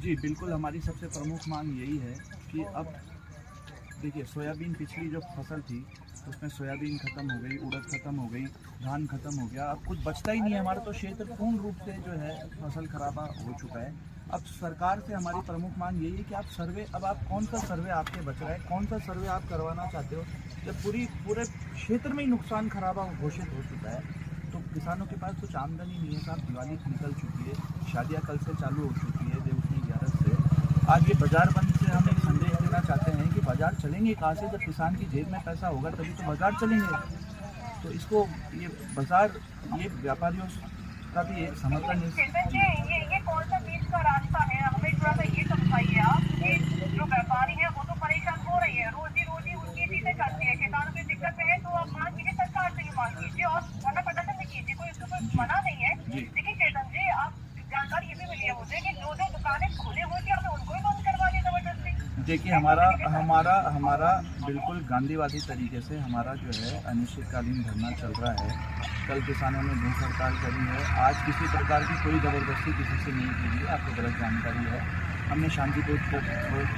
जी बिल्कुल, हमारी सबसे प्रमुख मांग यही है कि अब देखिए सोयाबीन पिछली जो फसल थी उसमें सोयाबीन ख़त्म हो गई, उड़द ख़त्म हो गई, धान ख़त्म हो गया, अब कुछ बचता ही नहीं है। हमारा तो क्षेत्र पूर्ण रूप से जो है फसल खराबा हो चुका है। अब सरकार से हमारी प्रमुख मांग यही है कि आप सर्वे, अब आप कौन सा सर्वे आपके बच रहा है, कौन सा सर्वे आप करवाना चाहते हो जब पूरे क्षेत्र में ही नुकसान खराबा घोषित हो चुका है। तो किसानों के पास कुछ आमदनी नहीं है साहब, दिवाली निकल चुकी है, शादियाँ कल से चालू हो चुकी है, देवउठनी 11 से। आज ये बाजार बंद से हम एक संदेश देना चाहते हैं कि बाजार चलेंगे कहाँ से, जब किसान की जेब में पैसा होगा तभी तो बाजार चलेंगे। तो इसको ये बाजार, ये व्यापारियों का भी एक समर्थन ये कौन सा बीच का रास्ता है, हमें थोड़ा सा ये समझाइए आप कि जो व्यापारी है वो तो परेशान हो रही है, रोजी रोजी उनकी चीजें चलती है, किसानों की दिक्कत है तो आप मांग कीजिए, सरकार से ही मांग कीजिए और वरना प्रदर्शन भी कीजिए, कोई इसको कोई मना नहीं है। लेकिन चेतन जी, आप जानकारी ये भी मिली है मुझे कि जो दुकानें खुली हुई थी आपने उनको ही बंद करवा दिया जबरदस्ती। देखिए हमारा बिल्कुल गांधीवादी तरीके से हमारा जो है अनिश्चितकालीन धरना चल रहा है। कल किसानों ने भूख हड़ताल करी है। आज किसी प्रकार की कोई ज़बरदस्ती किसी से नहीं की गई, आपको गलत जानकारी है। हमने शांतिपूर्ण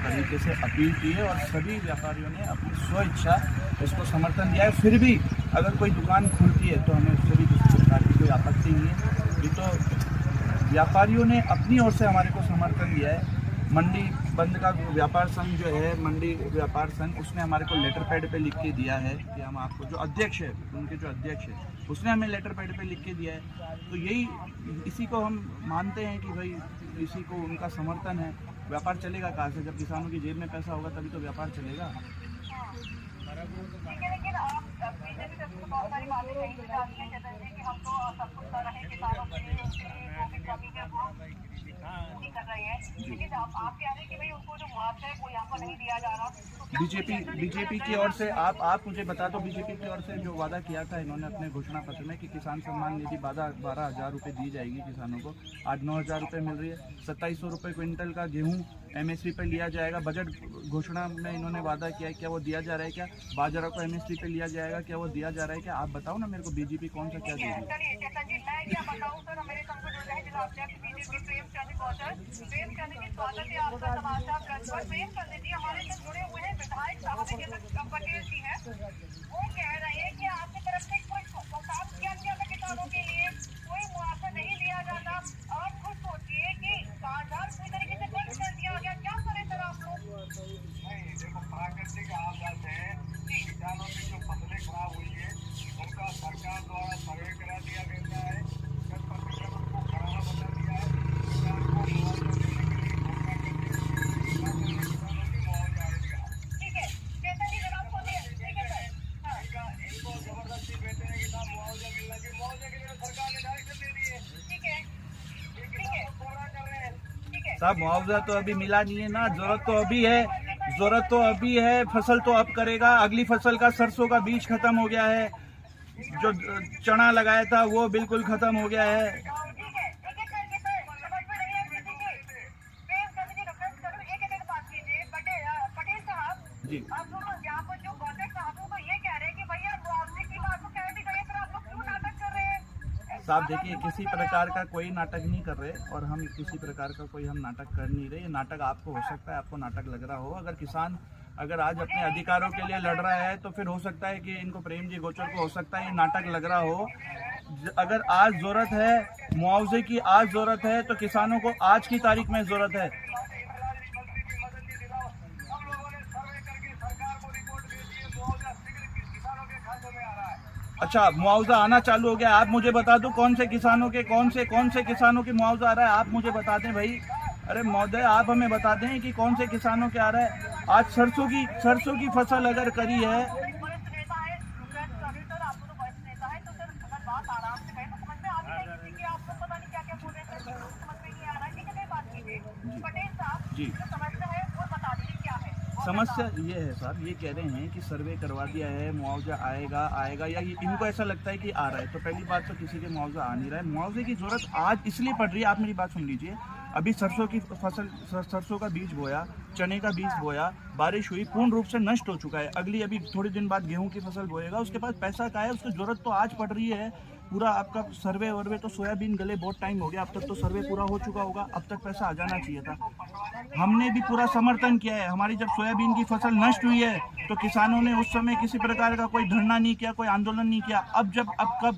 तरीके से अपील की है और सभी व्यापारियों ने अपनी स्वेच्छा इसको समर्थन दिया है। फिर भी अगर कोई दुकान खुलती है तो हमें उससे भी किसी प्रकार की कोई आपत्ति नहीं है। ये तो व्यापारियों ने अपनी ओर से हमारे को समर्थन दिया है। मंडी बंद का व्यापार संघ जो है, मंडी व्यापार संघ, उसने हमारे को लेटर पैड पे लिख के दिया है कि हम आपको, जो अध्यक्ष है उनके जो अध्यक्ष है उसने हमें लेटर पैड पे लिख के दिया है। तो यही, इसी को हम मानते हैं कि भाई इसी को उनका समर्थन है। व्यापार चलेगा कहाँ से, जब किसानों की जेब में पैसा होगा तभी तो व्यापार चलेगा। लेकिन आप बीजेपी से बहुत सारी बातें कही जाती हैं चेतन जी कि हम तो सब कुछ कर रहे हैं किसानों के लिए, उसके लिए जो भी कमी है वो नहीं कर रहे हैं, लेकिन आप कह रहे हैं कि भाई उनको जो मुआवजा है वो यहाँ पर नहीं दिया जा रहा। बीजेपी की ओर से आप मुझे बता दो, बीजेपी की ओर से जो वादा किया था इन्होंने अपने घोषणा पत्र में कि किसान सम्मान निधि 12,000 रुपये दी जाएगी किसानों को, आज 9,000 रुपये मिल रही है। 2700 रुपये क्विंटल का गेहूं MSP पे लिया जाएगा। बजट घोषणा में इन्होंने वादा किया है, क्या वो दिया जा रहा है? क्या बाजरा को MSP पे लिया जाएगा, क्या वो दिया जा रहा है? क्या आप बताओ ना मेरे को, बीजेपी कौन सा क्या देगी? पटेल जी है, वो कह रहे हैं कि आपकी तरफ से कोई काम किया था किसानों के लिए, कोई मुआवजा नहीं दिया जाता। और खुद सोचिए कि बाजार पूरी तरीके से बंद कर दिया गया, क्या करें सर आप लोग? नहीं, देखो प्राकृतिक आपदा है, किसानों की जो फसलें खराब हुई है उनका सरकार द्वारा सर्वे करा दिया गया है, 10% उनको खराब बता दिया है, किसान को मुआवजा देने के लिए घोषणा कर दी है, किसानों की मुआवजा आएगा। ठीक है, जैसा कि जनाब को दिया, ठीक है सर, इनको जबरदस्ती बेचने के साथ मुआवजा मिलना चाहिए, मुआवजे के लिए सरकार ने डायरेक्शन दे दी है। ठीक है, ठीक है, पूरा कर रहे हैं। ठीक है साहब, मुआवजा तो अभी मिला नहीं है ना, जरूरत तो अभी है, फसल तो अब करेगा। अगली फसल का सरसों का बीज खत्म हो गया है, जो चना लगाया था वो बिल्कुल खत्म हो गया है। जी यहाँ पर जो गौतम साहब को ये कह रहे हैं कि भैया मुआवजे की बात तो कह दी गई है, फिर आप लोग क्यों नाटक कर रहे हैं? साहब देखिए, किसी प्रकार का कोई नाटक नहीं कर रहे और हम किसी प्रकार का कोई हम नाटक कर नहीं रहे। ये नाटक आपको हो सकता है, आपको नाटक लग रहा हो। अगर किसान अगर आज अपने अधिकारों के लिए लड़ रहा है तो फिर हो सकता है कि इनको प्रेम जी गोचर को हो सकता है ये नाटक लग रहा हो। अगर आज ज़रूरत है मुआवजे की, आज ज़रूरत है तो किसानों को आज की तारीख में ज़रूरत है। अच्छा, मुआवजा आना चालू हो गया। आप मुझे बता दो कौन से किसानों के कौन से किसानों के मुआवजा आ रहा है, आप मुझे बता दें भाई। अरे महोदय, आप हमें बता दें कि कौन से किसानों के आ रहा है। आज सरसों की फसल अगर करी है, जी समस्या ये है साहब, ये कह रहे हैं कि सर्वे करवा दिया है, मुआवजा आएगा या इनको ऐसा लगता है कि आ रहा है। तो पहली बात तो किसी के मुआवजा आ नहीं रहा है। मुआवजे की जरूरत आज इसलिए पड़ रही है, आप मेरी बात सुन लीजिए। अभी सरसों की फसल, सरसों का बीज बोया, चने का बीज बोया, बारिश हुई, पूर्ण रूप से नष्ट हो चुका है। अभी थोड़े दिन बाद गेहूं की फसल बोएगा, उसके पास पैसा का है, उसकी जरूरत तो आज पड़ रही है पूरा आपका सर्वे वर्वे तो सोयाबीन गले बहुत टाइम हो गया, अब तक तो सर्वे पूरा हो चुका होगा, अब तक पैसा आ जाना चाहिए था। हमने भी पूरा समर्थन किया है। हमारी जब सोयाबीन की फसल नष्ट हुई है तो किसानों ने उस समय किसी प्रकार का कोई धरना नहीं किया, कोई आंदोलन नहीं किया। अब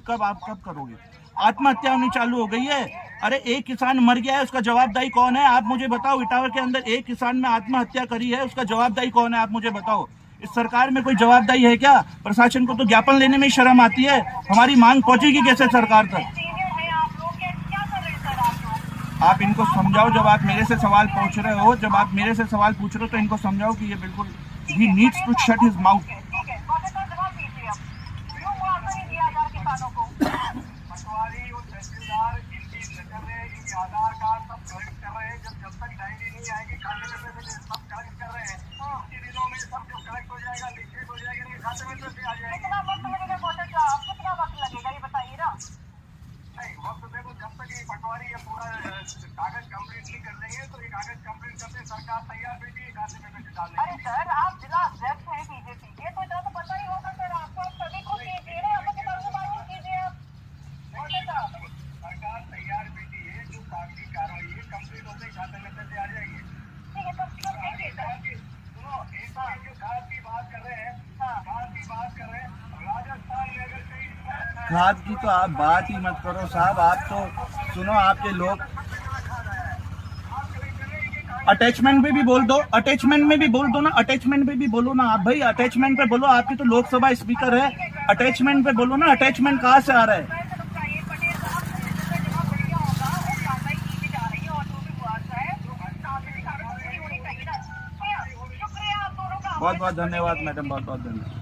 कब आप करोगे? आत्महत्या होनी चालू हो गई है। अरे एक किसान मर गया है, उसका जवाबदारी कौन है? आप मुझे बताओ। इटावा के अंदर एक किसान ने आत्महत्या करी है, उसका जवाबदारी कौन है? आप मुझे बताओ। इस सरकार में कोई जवाबदारी है क्या? प्रशासन को तो ज्ञापन लेने में ही शर्म आती है। हमारी मांग पहुंचेगी कैसे सरकार तक? सीनियर है आप लोग, क्या कर रहे हैं सर आप लोग? आप इनको समझाओ। जब आप मेरे से सवाल पूछ रहे हो तो इनको समझाओ कि ये बिल्कुल ही needs to shut his mouth. ठीक है, बातें का जवाब दीजिए अब। क्यों मुआवजा नहीं दिया जा रहा किसानों को? पटवारी और तहसीलदार इनकी नजर में इनके आधार कार्ड सब कलेक्ट कर रहे हैं। जब तक डायरी नहीं आएगी खाते में पैसे सब कलेक्ट कर रहे हैं। इसी दिनों में सब जो कलेक्ट हो जाएगा, लिखित हो जाएगा, इनके खाते में पैसे आ जाएंगे। कितना वक्त लगेगा प्रोसेस का? अब कितना वक्त लगेगा ये बताइए ना। नहीं, वक्त देखो, जब तक ये पटवारी ये पूरा कागज कंप्लीट नहीं कर देंगे तो ये कागज कंप्लीट करते सरकार तैयार बैठी है खाते में पैसे डालने। अरे सर, आप जिला अध्यक्ष हैं बीजेपी के, तो इतना तो पता ही होगा सर आपको। आप सभी को कीजिए ना, हम लोग के बारे में मालूम कीजिए आप। सरकार तैयार बैठी है, जो कागजी कार्रवाई है कंप्लीट होते खाते में पैसे आ जाएंगे। ठीक है, तब देखिए सर। सुनो, एक बार जो खाद की बात कर रहे हैं, खाद की बात कर रहे हैं, राजस्थान में अगर कहीं खाद की तो आप बात ही मत करो साहब। आप तो सुनो, आपके लोग अटैचमेंट में भी बोल दो, अटैचमेंट में भी बोल दो ना, अटैचमेंट में भी बोलो ना आप भाई। अटैचमेंट पे बोलो, आपकी तो लोकसभा स्पीकर है। अटैचमेंट पे बोलो ना। अटैचमेंट कहाँ से आ रहा है? पटेल साहब इसका जवाब बढ़िया होगा और कार्रवाई की भी जा रही है और जो भी मुआवजा है होनी चाहिए ना। शुक्रिया आप दोनों का। बहुत बहुत धन्यवाद मैडम, बहुत बहुत धन्यवाद।